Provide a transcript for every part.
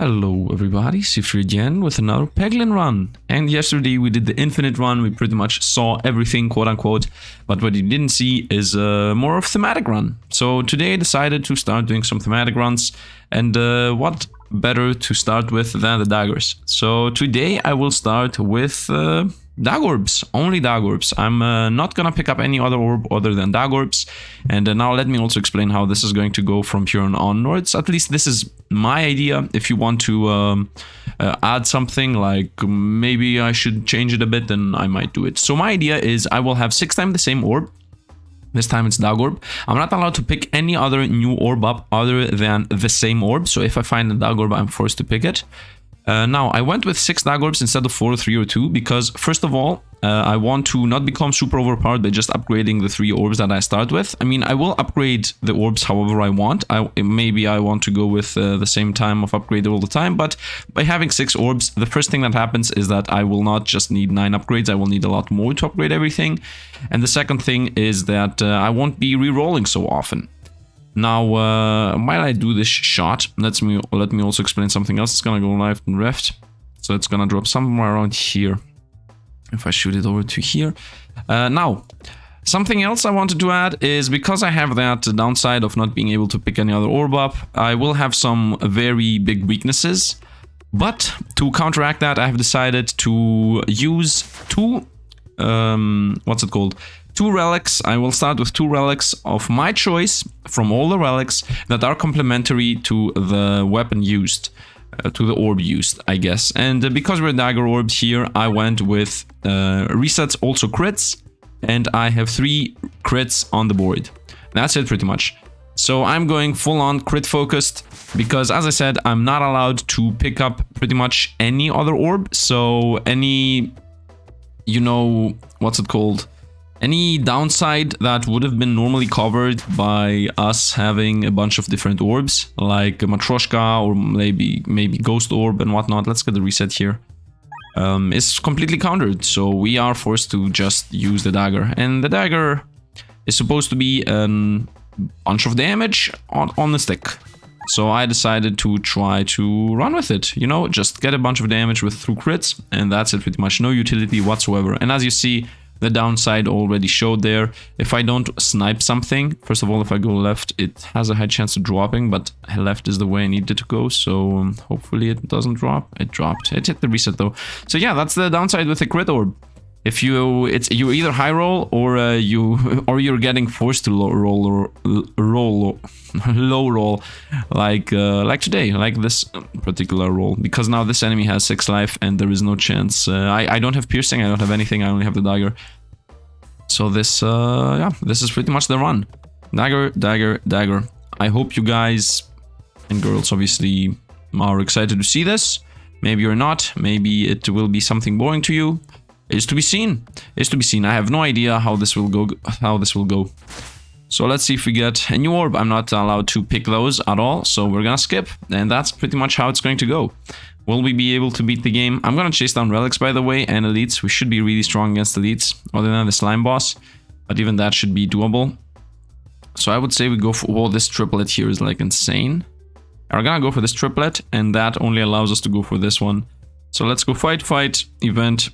Hello everybody, Sifd again with another Peglin run. And yesterday we did the infinite run, we pretty much saw everything quote unquote, but what you didn't see is more of thematic run. So today I decided to start doing some thematic runs, and what better to start with than the daggers. So today I will start with Daggorbs, only Daggorbs. I'm not gonna pick up any other orb other than Daggorbs. And now let me also explain how this is going to go from here on onwards. At least this is my idea. If you want to add something, like maybe I should change it a bit, then I might do it. So my idea is I will have 6 times the same orb. This time it's Daggorb. I'm not allowed to pick any other new orb up other than the same orb. So if I find a Daggorb, I'm forced to pick it. Now, I went with 6 Daggorbs instead of 4, 3, or 2 because, first of all, I want to not become super overpowered by just upgrading the 3 orbs that I start with. I mean, I will upgrade the orbs however I want. Maybe I want to go with the same time of upgrade all the time, but by having 6 orbs, the first thing that happens is that I will not just need 9 upgrades, I will need a lot more to upgrade everything. And the second thing is that I won't be re-rolling so often. Now, while I do this shot, let me also explain something else. It's gonna go live and reft, so it's gonna drop somewhere around here. If I shoot it over to here. Now, something else I wanted to add is because I have that downside of not being able to pick any other orb up, I will have some very big weaknesses. But to counteract that, I have decided to use 2, what's it called? 2 relics. I will start with 2 relics of my choice from all the relics that are complementary to the weapon used, to the orb used, I guess. And because we're dagger orbs here, I went with resets, also crits, and I have 3 crits on the board. That's it pretty much. So I'm going full on crit focused because, as I said, I'm not allowed to pick up pretty much any other orb. So any, you know, what's it called? Any downside that would have been normally covered by us having a bunch of different orbs, like Matryoshka or maybe Ghost Orb and whatnot, let's get the reset here, is completely countered. So we are forced to just use the dagger. And the dagger is supposed to be a bunch of damage on the stick. So I decided to try to run with it, you know, just get a bunch of damage through crits, and that's it pretty much, no utility whatsoever. And as you see, the downside already showed there. If I don't snipe something, first of all, if I go left, it has a high chance of dropping, but left is the way I need it to go, so hopefully it doesn't drop. It dropped. It hit the reset though. So yeah, that's the downside with the crit orb. If you either high roll or you're getting forced to low roll like today, like this particular roll, because now this enemy has 6 life and there is no chance. I don't have piercing, I don't have anything, I only have the dagger. So this yeah, this is pretty much the run. Dagger, dagger, dagger. I hope you guys and girls obviously are excited to see this. Maybe you're not. Maybe it will be something boring to you. Is to be seen. Is to be seen. I have no idea how this will go. So let's see if we get a new orb. I'm not allowed to pick those at all, so we're gonna skip. And that's pretty much how it's going to go. Will we be able to beat the game? I'm gonna chase down relics, by the way, and elites. We should be really strong against elites, other than the slime boss. But even that should be doable. So I would say we go for... Whoa, this triplet here is like insane. We're gonna go for this triplet, and that only allows us to go for this one. So let's go fight, fight, event,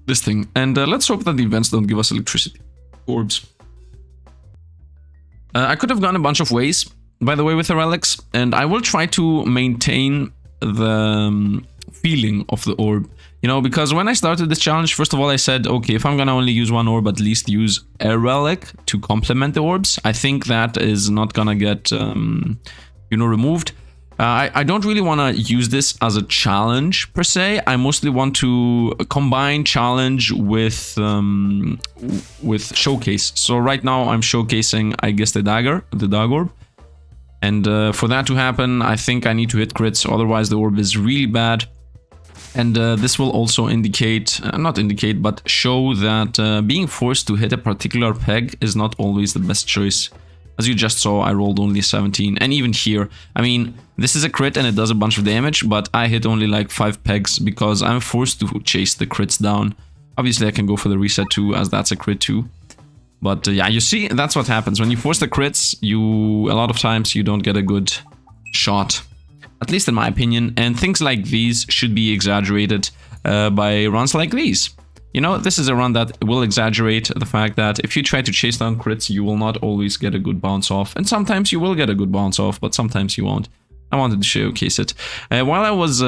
this thing. And let's hope that the events don't give us electricity orbs. I could have gone a bunch of ways, by the way, with the relics, and I will try to maintain the feeling of the orb, you know, because when I started this challenge, first of all, I said, okay, if I'm gonna only use one orb, at least use a relic to complement the orbs. I think that is not gonna get, you know, removed. I don't really want to use this as a challenge per se. I mostly want to combine challenge with showcase. So right now I'm showcasing, I guess, the Daggorb. And for that to happen, I think I need to hit crits, otherwise the orb is really bad. And this will also indicate, not indicate, but show that being forced to hit a particular peg is not always the best choice. As you just saw, I rolled only 17, and even here, I mean, this is a crit and it does a bunch of damage, but I hit only like 5 pegs because I'm forced to chase the crits down. Obviously, I can go for the reset too, as that's a crit too. But yeah, you see, that's what happens. When you force the crits, a lot of times you don't get a good shot. at least in my opinion, and things like these should be exaggerated by runs like these. You know, this is a run that will exaggerate the fact that if you try to chase down crits, you will not always get a good bounce off. And sometimes you will get a good bounce off, but sometimes you won't. I wanted to showcase it. While I was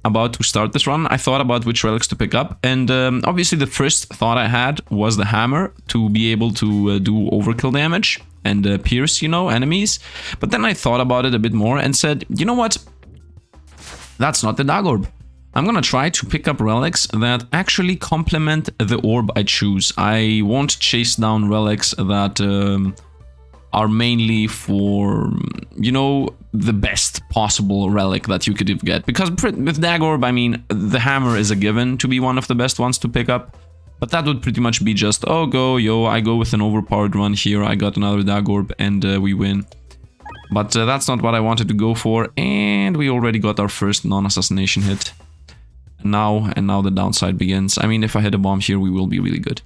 about to start this run, I thought about which relics to pick up. And obviously the first thought I had was the hammer to be able to do overkill damage and pierce, you know, enemies. But then I thought about it a bit more and said, you know what? That's not the Daggorb. I'm gonna try to pick up relics that actually complement the orb I choose. I won't chase down relics that are mainly for, you know, the best possible relic that you could get. Because with Daggorb, I mean, the hammer is a given to be one of the best ones to pick up. But that would pretty much be just, oh, I go with an overpowered run here, I got another Daggorb, and we win. But that's not what I wanted to go for, and we already got our first non-assassination hit. And now the downside begins. I mean, if I hit a bomb here, we will be really good.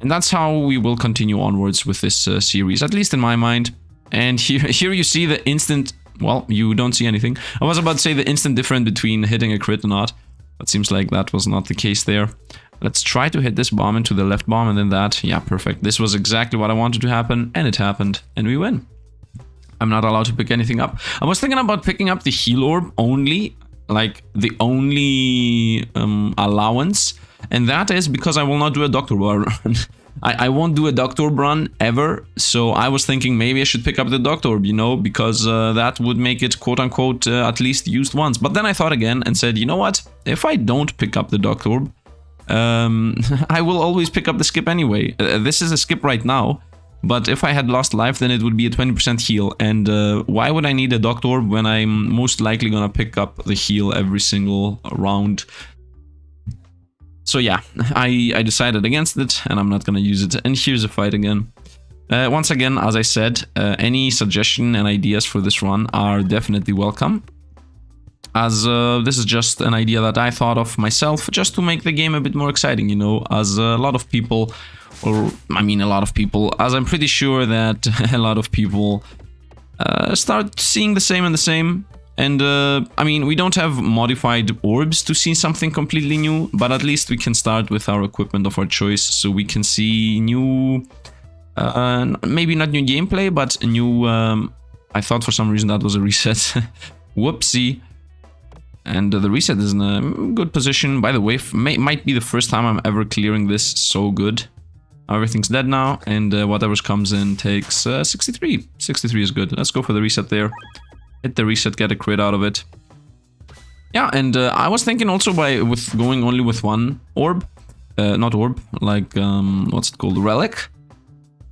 And that's how we will continue onwards with this series, at least in my mind. And here you see the instant... Well, you don't see anything. I was about to say the instant difference between hitting a crit or not. But seems like that was not the case there. Let's try to hit this bomb into the left bomb and then that. Yeah, perfect. This was exactly what I wanted to happen, and it happened. And we win. I'm not allowed to pick anything up. I was thinking about picking up the heal orb only, like the only allowance, and that is because I will not do a Doctor run. I won't do a Doctor run ever, so I was thinking maybe I should pick up the Doctor, you know, because that would make it quote-unquote at least used once. But then I thought again and said, you know what, if I don't pick up the Doctor, I will always pick up the skip anyway. This is a skip right now. But if I had lost life, then it would be a 20% heal. And why would I need a Doctor when I'm most likely gonna pick up the heal every single round? So yeah, I decided against it, and I'm not gonna use it. And here's a fight again. Once again, as I said, any suggestion and ideas for this run are definitely welcome. As this is just an idea that I thought of myself, just to make the game a bit more exciting, you know, as a lot of people... Or, I mean, a lot of people, as I'm pretty sure that a lot of people start seeing the same and the same. And, I mean, we don't have modified orbs to see something completely new, but at least we can start with our equipment of our choice, so we can see new, maybe not new gameplay, but new, I thought for some reason that was a reset. Whoopsie. And the reset is in a good position. By the way, might be the first time I'm ever clearing this so good. Everything's dead now, and whatever comes in takes 63. 63 is good. Let's go for the reset there. Hit the reset, get a crit out of it. Yeah, and I was thinking also with going only with one orb. Not orb, like, what's it called? Relic?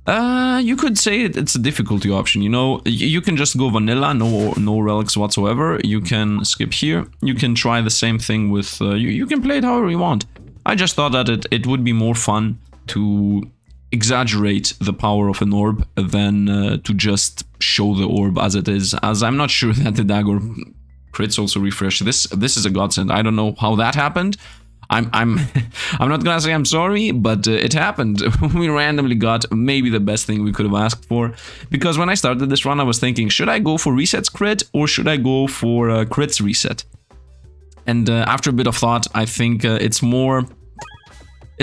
You could say it's a difficulty option, you know. You can just go vanilla, no relics whatsoever. You can skip here. You can try the same thing with... you can play it however you want. I just thought that it would be more fun to exaggerate the power of an orb than to just show the orb as it is, as I'm not sure that the Daggorb crits also refresh. This is a godsend. I don't know how that happened. I'm not gonna say I'm sorry, but it happened. We randomly got maybe the best thing we could have asked for, because when I started this run I was thinking, should I go for resets crit or should I go for crits reset? And after a bit of thought, I think it's more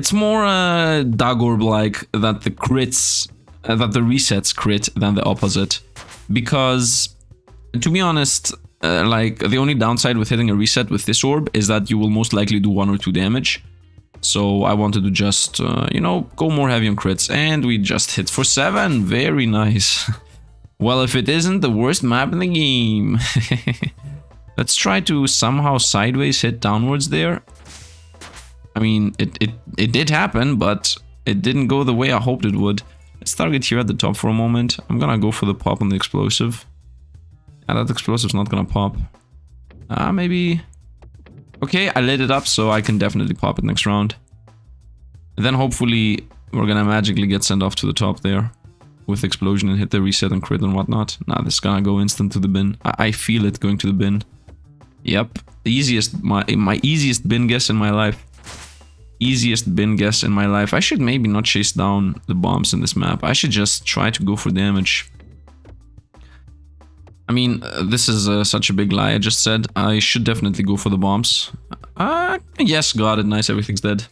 Daggorb-like that the crits, that the resets crit than the opposite. Because, to be honest, like, the only downside with hitting a reset with this orb is that you will most likely do 1 or 2 damage. So I wanted to just, you know, go more heavy on crits. And we just hit for 7. Very nice. Well, if it isn't the worst map in the game. Let's try to somehow sideways hit downwards there. I mean, it did happen, but it didn't go the way I hoped it would. Let's target here at the top for a moment. I'm gonna go for the pop on the explosive. And that explosive's not gonna pop. Maybe... Okay, I lit it up, so I can definitely pop it next round. And then hopefully we're gonna magically get sent off to the top there. With explosion and hit the reset and crit and whatnot. Nah, this is gonna go instant to the bin. I feel it going to the bin. Yep. My easiest bin guess in my life. Easiest bin guess in my life. I should maybe not chase down the bombs in this map. I should just try to go for damage. I mean, this is such a big lie. I just said I should definitely go for the bombs. Yes, got it. Nice, everything's dead.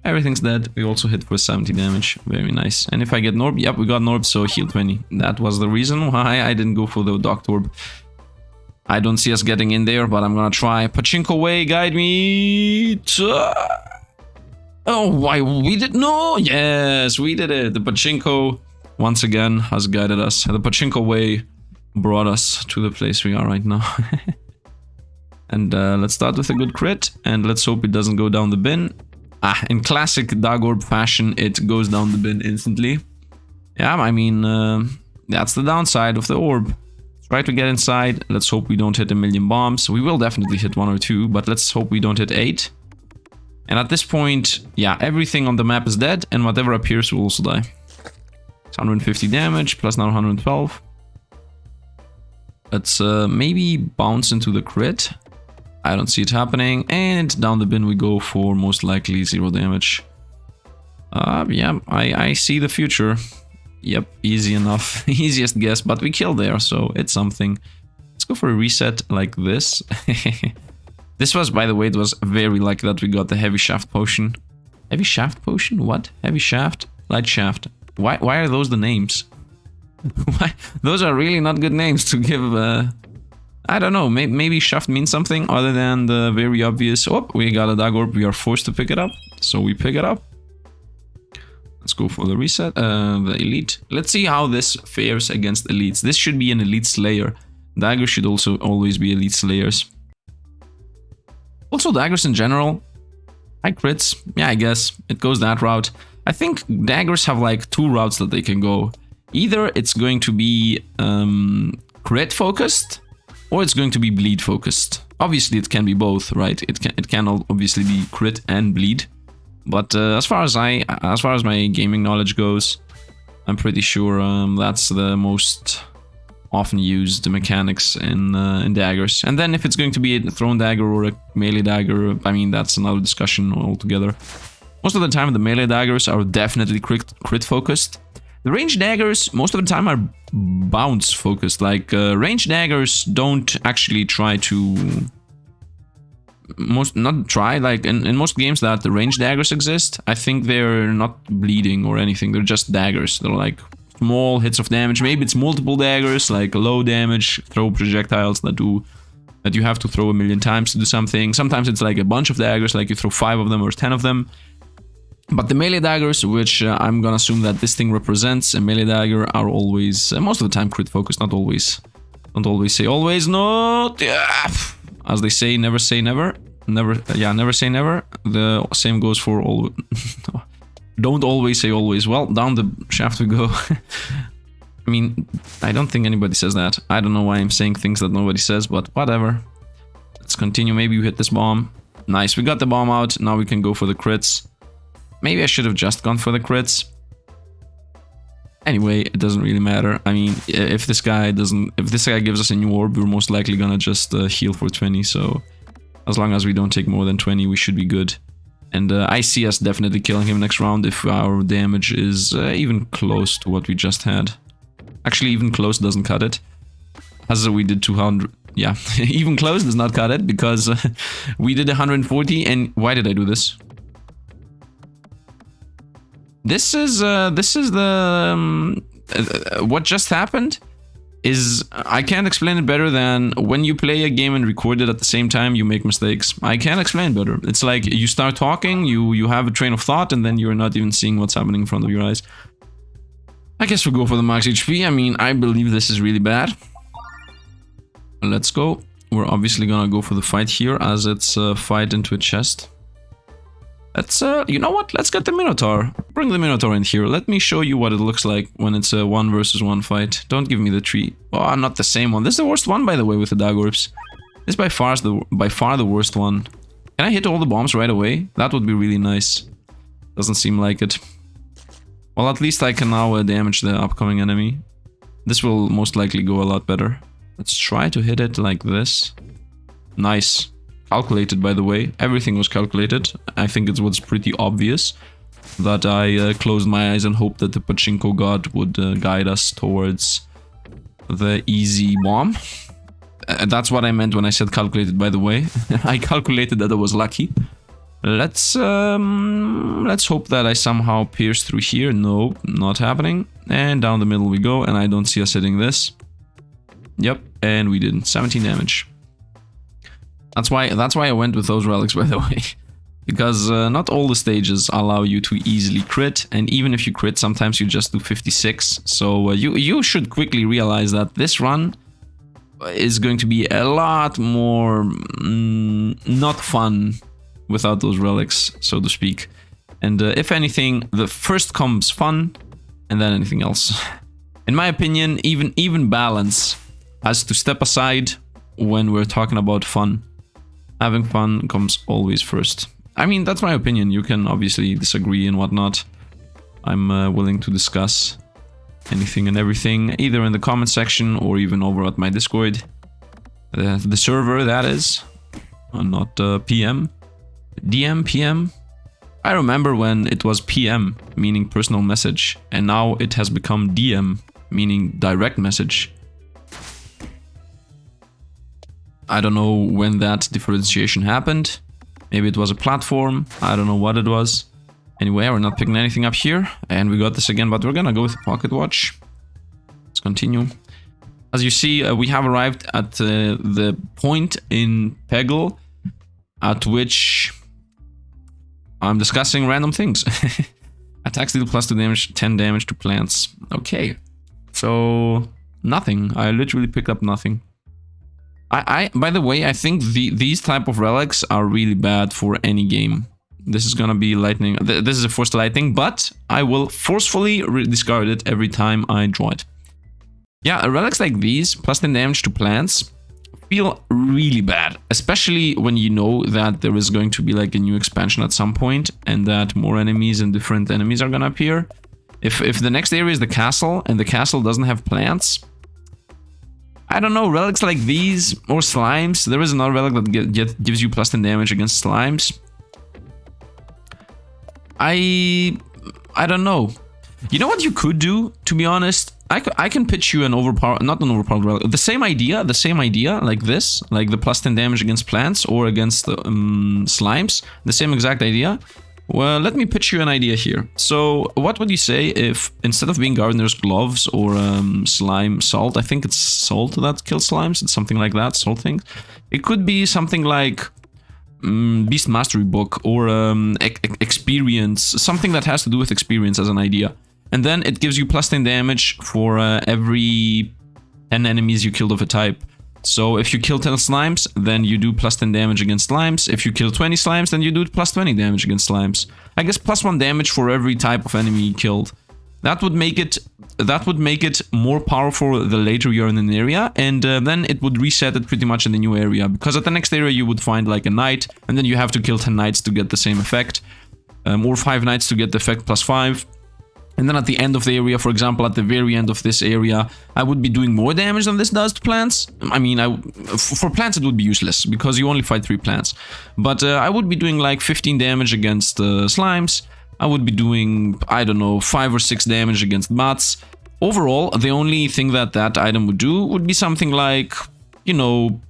Everything's dead. We also hit for 70 damage. Very nice. And if I get Norb, yep, we got Norb, so heal 20. That was the reason why I didn't go for the Daggorb. I don't see us getting in there, but I'm gonna try. Pachinko way, guide me. Oh, why we did no? Yes, we did it. The Pachinko once again has guided us. The Pachinko way brought us to the place we are right now. And let's start with a good crit, and let's hope it doesn't go down the bin. In classic Daggorb fashion, it goes down the bin instantly. Yeah, I mean, that's the downside of the orb. Try to get inside. Let's hope we don't hit a million bombs. We will definitely hit 1 or 2, but let's hope we don't hit 8. And at this point, yeah, everything on the map is dead, and whatever appears will also die. It's 150 damage, plus now 112. Let's maybe bounce into the crit. I don't see it happening, and down the bin we go for most likely 0 damage. Yeah, I see the future. Yep, easy enough. Easiest guess, but we killed there, so it's something. Let's go for a reset like this. This was, by the way, it was very lucky that we got the heavy shaft potion. Heavy shaft potion? What? Heavy shaft? Light shaft. Why are those the names? Why? Those are really not good names to give. I don't know, maybe shaft means something other than the very obvious. Oh, we got a Daggorb, we are forced to pick it up, so we pick it up. Let's go for the reset, the elite. Let's see how this fares against elites. This should be an elite slayer. Daggers should also always be elite slayers. Also daggers in general, high crits, yeah, I guess it goes that route. I think daggers have like 2 routes that they can go. Either it's going to be crit focused, or it's going to be bleed focused. Obviously it can be both, right? It can obviously be crit and bleed. But as far as my gaming knowledge goes, I'm pretty sure that's the most often used mechanics in daggers. And then if it's going to be a thrown dagger or a melee dagger, I mean, that's another discussion altogether. Most of the time the melee daggers are definitely crit focused. The ranged daggers most of the time are bounce focused. Like ranged daggers don't actually try to like in most games that the ranged daggers exist, I think they're not bleeding or anything. They're just daggers. They're like small hits of damage. Maybe it's multiple daggers, like low damage throw projectiles that you have to throw a million times to do something. Sometimes it's like a bunch of daggers, like you throw 5 of them or 10 of them. But the melee daggers, which I'm gonna assume that this thing represents, a melee dagger, are always, most of the time, crit focused, not always. Don't always say always, no! As they say, never say never. Never say never. The same goes for all. Don't always say always. Well, down the shaft we go. I mean, I don't think anybody says that. I don't know why I'm saying things that nobody says, but whatever. Let's continue. Maybe we hit this bomb. Nice, we got the bomb out. Now we can go for the crits. Maybe I should have just gone for the crits. Anyway, it doesn't really matter. I mean, if this guy gives us a new orb, we're most likely gonna just heal for 20. So as long as we don't take more than 20, we should be good. And I see us definitely killing him next round if our damage is even close to what we just had. Actually, even close doesn't cut it. As we did 200. Yeah, even close does not cut it because we did 140. And why did I do this? This is the what just happened is, I can't explain it better than when you play a game and record it at the same time, you make mistakes. I can't explain better. It's like you start talking, you have a train of thought, and then you're not even seeing what's happening in front of your eyes. I guess we'll go for the max HP. I mean, I believe this is really bad. Let's go. We're obviously gonna go for the fight here, as it's a fight into a chest. Let's, you know what? Let's get the Minotaur. Bring the Minotaur in here. Let me show you what it looks like when it's a 1 versus 1 fight. Don't give me the tree. Oh, not the same one. This is the worst one, by the way, with the Daggorbs. This by far the worst one. Can I hit all the bombs right away? That would be really nice. Doesn't seem like it. Well, at least I can now damage the upcoming enemy. This will most likely go a lot better. Let's try to hit it like this. Nice. Calculated, by the way. Everything was calculated. I think it was pretty obvious that I closed my eyes and hoped that the Pachinko god would guide us towards the easy bomb. That's what I meant when I said calculated, by the way. I calculated that I was lucky. Let's hope that I somehow pierce through here. No, not happening. And down the middle we go, and I don't see us hitting this. Yep, and we didn't. 17 damage. That's why I went with those relics, by the way. Because not all the stages allow you to easily crit, and even if you crit, sometimes you just do 56. So you should quickly realize that this run is going to be a lot more not fun without those relics, so to speak. And if anything, the first comes fun, and then anything else. In my opinion, even balance has to step aside when we're talking about fun. Having fun comes always first. I mean, that's my opinion. You can obviously disagree and whatnot. I'm willing to discuss anything and everything, either in the comment section or even over at my Discord. The server, that is. Not PM. DM, PM. I remember when it was PM, meaning personal message, and now it has become DM, meaning direct message. I don't know when that differentiation happened. Maybe it was a platform. I don't know what it was. Anyway, we're not picking anything up here. And we got this again, but we're gonna go with the pocket watch. Let's continue. As you see, we have arrived at the point in Peglin at which I'm discussing random things. Attacks deal +2 damage, 10 damage to plants. Okay. So, nothing. I literally picked up nothing. By the way, I think these type of relics are really bad for any game. This is gonna be lightning. This is a forced lightning, but I will forcefully discard it every time I draw it. Yeah, relics like these, +10 damage to plants, feel really bad. Especially when you know that there is going to be like a new expansion at some point, and that more enemies and different enemies are gonna appear. If the next area is the castle, and the castle doesn't have plants, I don't know, relics like these, or slimes. There is another relic that gives you +10 damage against slimes. I don't know. You know what you could do, to be honest? I can pitch you an overpowered, not an overpowered relic, the same idea, like this, like the +10 damage against plants or against slimes, the same exact idea. Well, let me pitch you an idea here. So, what would you say if, instead of being Gardener's Gloves or slime salt, I think it's salt that kills slimes, it's something like that, salt things. It could be something like Beast Mastery Book or experience, something that has to do with experience as an idea. And then it gives you +10 damage for every 10 enemies you killed of a type. So if you kill 10 slimes, then you do +10 damage against slimes. If you kill 20 slimes, then you do +20 damage against slimes. I guess +1 damage for every type of enemy killed. That would make it more powerful the later you're in an area, and then it would reset it pretty much in the new area. Because at the next area you would find like a knight, and then you have to kill 10 knights to get the same effect, or 5 knights to get the effect +5. And then at the end of the area, for example, at the very end of this area, I would be doing more damage than this does to plants. I mean, for plants it would be useless, because you only fight 3 plants. But I would be doing like 15 damage against slimes. I would be doing, I don't know, 5 or 6 damage against bats. Overall, the only thing that item would do would be something like, you know,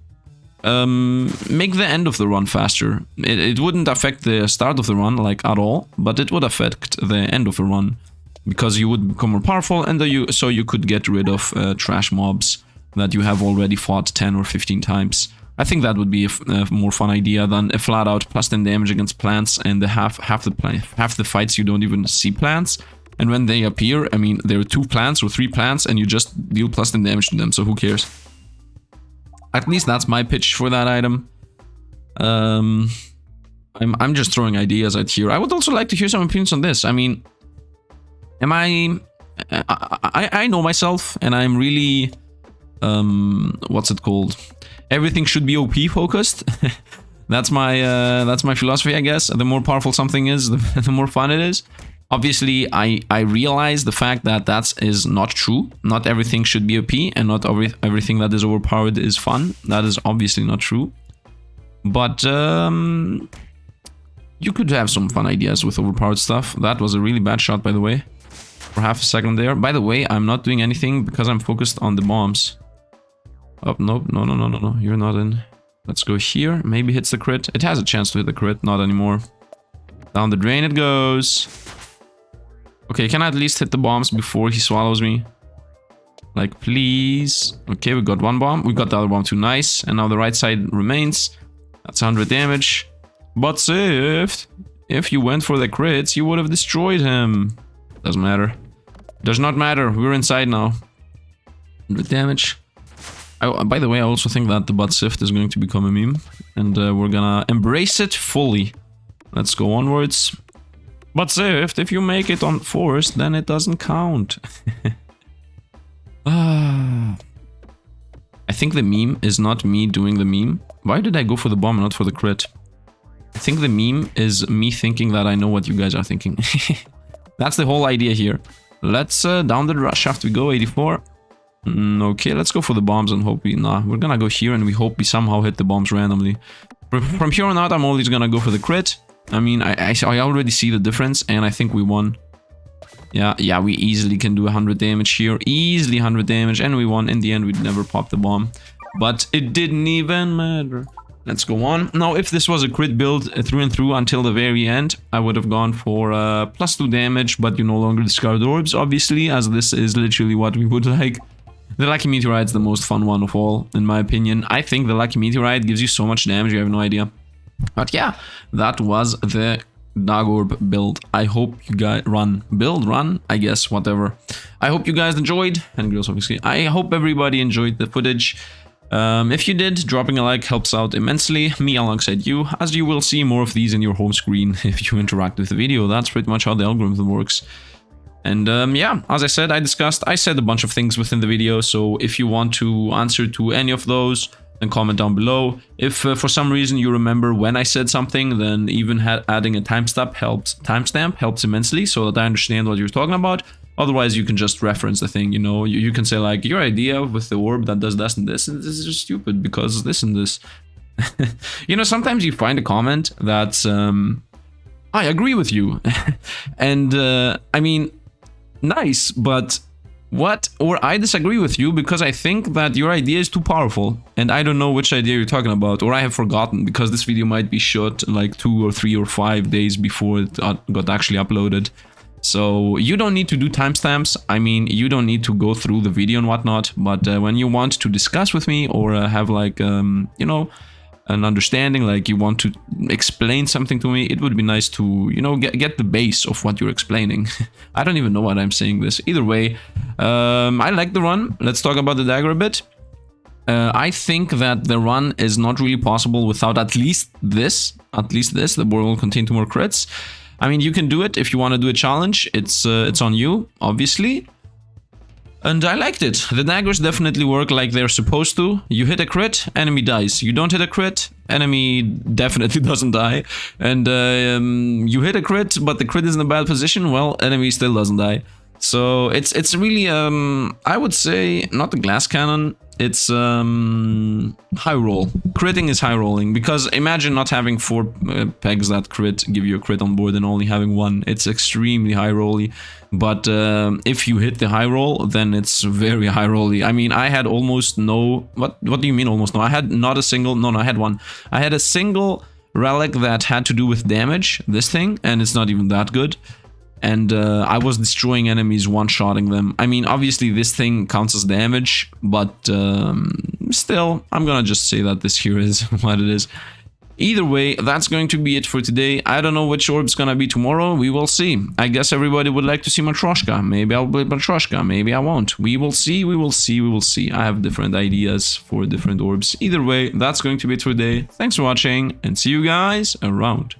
make the end of the run faster. It wouldn't affect the start of the run, like, at all, but it would affect the end of the run. Because you would become more powerful, and so you could get rid of trash mobs that you have already fought 10 or 15 times. I think that would be a more fun idea than a flat-out +10 damage against plants, and half the fights you don't even see plants. And when they appear, I mean, there are 2 plants or 3 plants, and you just deal +10 damage to them, so who cares? At least that's my pitch for that item. I'm just throwing ideas out here. I would also like to hear some opinions on this. I mean, I know myself, and I'm really, what's it called? Everything should be OP focused. That's my philosophy, I guess. The more powerful something is, the more fun it is. Obviously, I realize the fact that is not true. Not everything should be OP, and not everything that is overpowered is fun. That is obviously not true. But you could have some fun ideas with overpowered stuff. That was a really bad shot, by the way. for half a second there. By the way, I'm not doing anything because I'm focused on the bombs. Oh, no, no, no, no, no, no. You're not in. Let's go here. Maybe hits the crit. It has a chance to hit the crit. Not anymore. Down the drain it goes. Okay, can I at least hit the bombs before he swallows me? Like, please. Okay, we got one bomb. We got the other bomb too. Nice. And now the right side remains. That's 100 damage. But Sifd, if you went for the crits, you would have destroyed him. Doesn't matter. Does not matter. We're inside now. 100 damage. By the way, I also think that the But Sifd is going to become a meme. And we're gonna embrace it fully. Let's go onwards. But Sifd, if you make it on force, then it doesn't count. I think the meme is not me doing the meme. Why did I go for the bomb and not for the crit? I think the meme is me thinking that I know what you guys are thinking. That's the whole idea here. Let's down the rush shaft we go, 84. Okay, let's go for the bombs and hope we... Nah, we're gonna go here and we hope we somehow hit the bombs randomly. From here on out, I'm always gonna go for the crit. I mean, I already see the difference and I think we won. Yeah, we easily can do 100 damage here. Easily 100 damage and we won. In the end, we'd never pop the bomb. But it didn't even matter. Let's go on. Now, if this was a crit build through and through until the very end, I would have gone for +2 damage, but you no longer discard orbs, obviously, as this is literally what we would like. The Lucky Meteorite's the most fun one of all, in my opinion. I think the Lucky Meteorite gives you so much damage, you have no idea. But yeah, that was the Daggorb build. I hope you guys... run, I guess, whatever. I hope you guys enjoyed, and girls obviously. I hope everybody enjoyed the footage. If you did, dropping a like helps out immensely, me alongside you, as you will see more of these in your home screen if you interact with the video. That's pretty much how the algorithm works. And yeah, as I said, I said a bunch of things within the video, so if you want to answer to any of those, then comment down below. If for some reason you remember when I said something, then even adding a timestamp helps immensely, so that I understand what you're talking about. Otherwise, you can just reference the thing, you know. You can say, like, your idea with the orb that does this and this is just stupid because this and this. You know, sometimes you find a comment that's, I agree with you. And, I mean, nice, but what? Or I disagree with you because I think that your idea is too powerful. And I don't know which idea you're talking about, or I have forgotten because this video might be shot like 2 or 3 or 5 days before it got actually uploaded. So you don't need to do timestamps. I mean, you don't need to go through the video and whatnot. But when you want to discuss with me or have like, you know, an understanding, like you want to explain something to me, it would be nice to, you know, get the base of what you're explaining. I don't even know what I'm saying this. Either way, I like the run. Let's talk about the dagger a bit. I think that the run is not really possible without at least this. The board will contain 2 more crits. I mean, you can do it if you want to do a challenge. It's on you, obviously. And I liked it. The daggers definitely work like they're supposed to. You hit a crit, enemy dies. You don't hit a crit, enemy definitely doesn't die. And you hit a crit, but the crit is in a bad position, well, enemy still doesn't die. So it's really, I would say, not the glass cannon. It's high roll. Critting is high rolling, because imagine not having 4 pegs that crit, give you a crit on board, and only having 1. It's extremely high rolly. But if you hit the high roll, then it's very high rolly. I mean, I had almost no... What do you mean almost no? I had not a single... No, I had 1. I had a single relic that had to do with damage, this thing, and it's not even that good. And I was destroying enemies, one-shotting them. I mean, obviously this thing counts as damage, but still, I'm gonna just say that this here is what it is. Either way, that's going to be it for today. I don't know which orb's gonna be tomorrow. We will see. I guess everybody would like to see Matryoshka. Maybe I'll play Matryoshka. Maybe I won't. We will see. We will see. We will see. I have different ideas for different orbs. Either way, that's going to be it for today. Thanks for watching, and see you guys around.